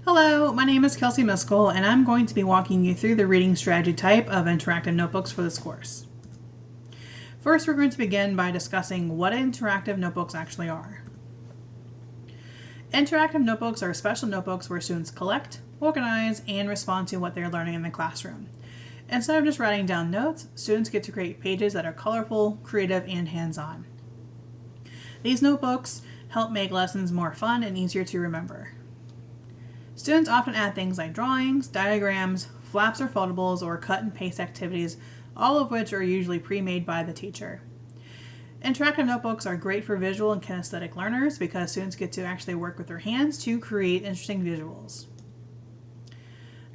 Hello, my name is Kelsey Miskell, and I'm going to be walking you through the reading strategy type of interactive notebooks for this course. First, we're going to begin by discussing what interactive notebooks actually are. Interactive notebooks are special notebooks where students collect, organize, and respond to what they're learning in the classroom. Instead of just writing down notes, students get to create pages that are colorful, creative, and hands-on. These notebooks help make lessons more fun and easier to remember. Students often add things like drawings, diagrams, flaps or foldables, or cut and paste activities, all of which are usually pre-made by the teacher. Interactive notebooks are great for visual and kinesthetic learners because students get to actually work with their hands to create interesting visuals.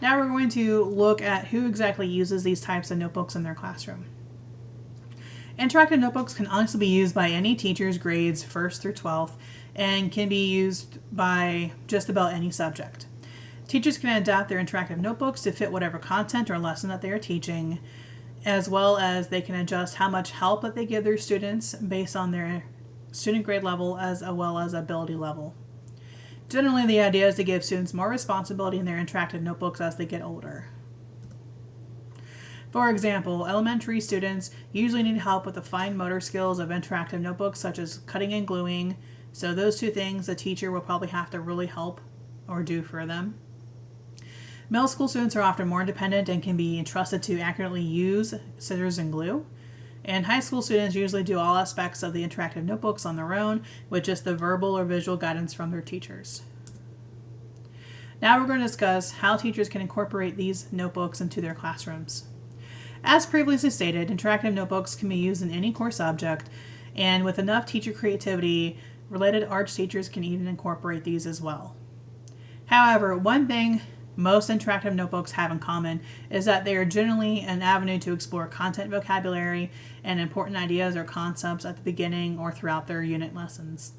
Now we're going to look at who exactly uses these types of notebooks in their classroom. Interactive notebooks can honestly be used by any teacher's grades 1st through 12th and can be used by just about any subject. Teachers can adapt their interactive notebooks to fit whatever content or lesson that they are teaching, as well as they can adjust how much help that they give their students based on their student grade level as well as ability level. Generally, the idea is to give students more responsibility in their interactive notebooks as they get older. For example, elementary students usually need help with the fine motor skills of interactive notebooks such as cutting and gluing, so those two things the teacher will probably have to really help or do for them. Middle school students are often more independent and can be entrusted to accurately use scissors and glue. And high school students usually do all aspects of the interactive notebooks on their own with just the verbal or visual guidance from their teachers. Now we're going to discuss how teachers can incorporate these notebooks into their classrooms. As previously stated, interactive notebooks can be used in any core subject, and with enough teacher creativity, related arts teachers can even incorporate these as well. However, one thing most interactive notebooks have in common is that they are generally an avenue to explore content vocabulary and important ideas or concepts at the beginning or throughout their unit lessons.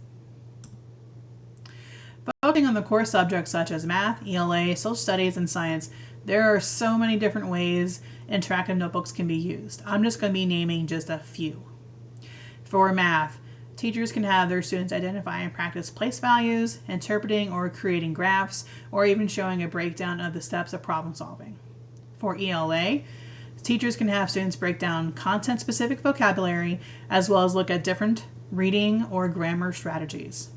Focusing on the core subjects such as math, ELA, social studies, and science, there are so many different ways interactive notebooks can be used. I'm just going to be naming just a few. For math, teachers can have their students identify and practice place values, interpreting or creating graphs, or even showing a breakdown of the steps of problem solving. For ELA, teachers can have students break down content-specific vocabulary as well as look at different reading or grammar strategies.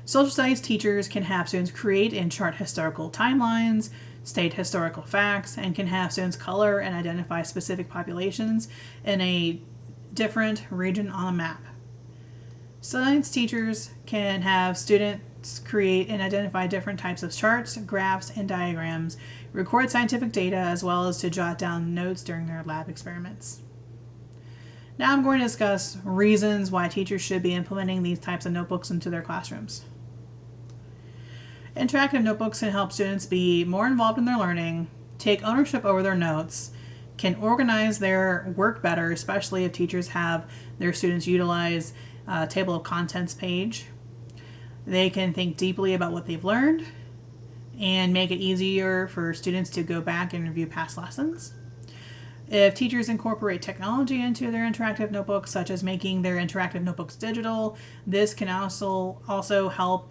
Social studies teachers can have students create and chart historical timelines, state historical facts, and can have students color and identify specific populations in a different region on a map. Science teachers can have students create and identify different types of charts, graphs, and diagrams, record scientific data, as well as to jot down notes during their lab experiments. Now I'm going to discuss reasons why teachers should be implementing these types of notebooks into their classrooms. Interactive notebooks can help students be more involved in their learning, take ownership over their notes, can organize their work better, especially if teachers have their students utilize a table of contents page. They can think deeply about what they've learned and make it easier for students to go back and review past lessons. If teachers incorporate technology into their interactive notebooks, such as making their interactive notebooks digital, this can also help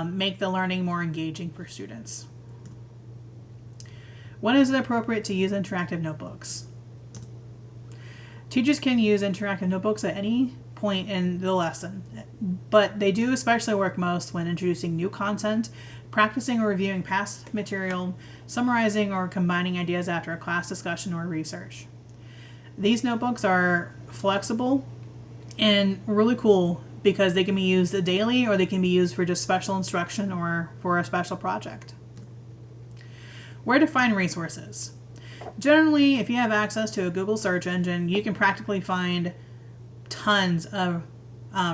make the learning more engaging for students. When is it appropriate to use interactive notebooks? Teachers can use interactive notebooks at any point in the lesson, but they do especially work most when introducing new content, practicing or reviewing past material, summarizing or combining ideas after a class discussion or research. These notebooks are flexible and really cool because they can be used daily or they can be used for just special instruction or for a special project. Where to find resources? Generally, if you have access to a Google search engine, you can practically find tons of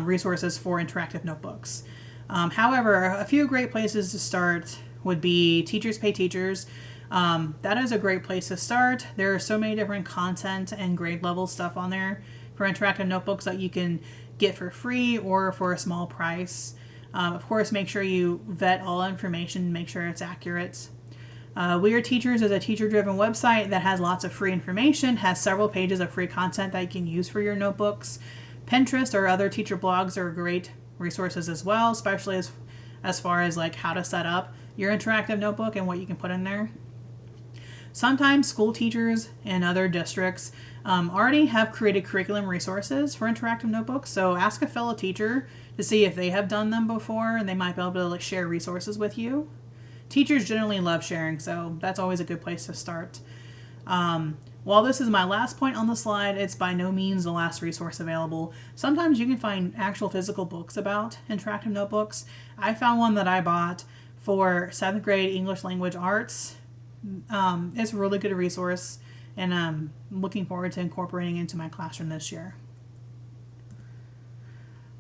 resources for interactive notebooks. However, a few great places to start would be Teachers Pay Teachers. That is a great place to start. There are so many different content and grade level stuff on there for interactive notebooks that you can get for free or for a small price. Of course, make sure you vet all information, make sure it's accurate. We Are Teachers is a teacher-driven website that has lots of free information, has several pages of free content that you can use for your notebooks. Pinterest or other teacher blogs are great resources as well, especially as as far as like how to set up your interactive notebook and what you can put in there. Sometimes school teachers and other districts already have created curriculum resources for interactive notebooks, so ask a fellow teacher to see if they have done them before, and they might be able to like share resources with you. Teachers generally love sharing, so that's always a good place to start. While this is my last point on the slide, it's by no means the last resource available. Sometimes you can find actual physical books about interactive notebooks. I found one that I bought for 7th grade English language arts. It's a really good resource, and I'm looking forward to incorporating it into my classroom this year.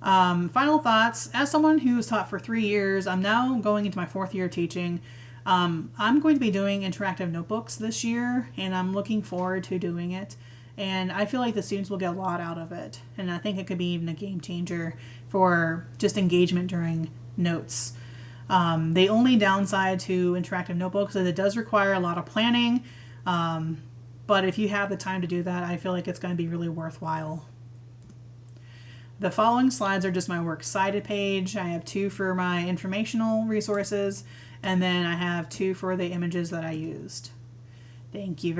Final thoughts. As someone who's taught for 3 years, I'm now going into my 4th year teaching. I'm going to be doing interactive notebooks this year, and I'm looking forward to doing it. And I feel like the students will get a lot out of it. And I think it could be even a game changer for just engagement during notes. The only downside to interactive notebooks is it does require a lot of planning. But if you have the time to do that, I feel like it's going to be really worthwhile. The following slides are just my works cited page. I have 2 for my informational resources, and then I have 2 for the images that I used. Thank you very much.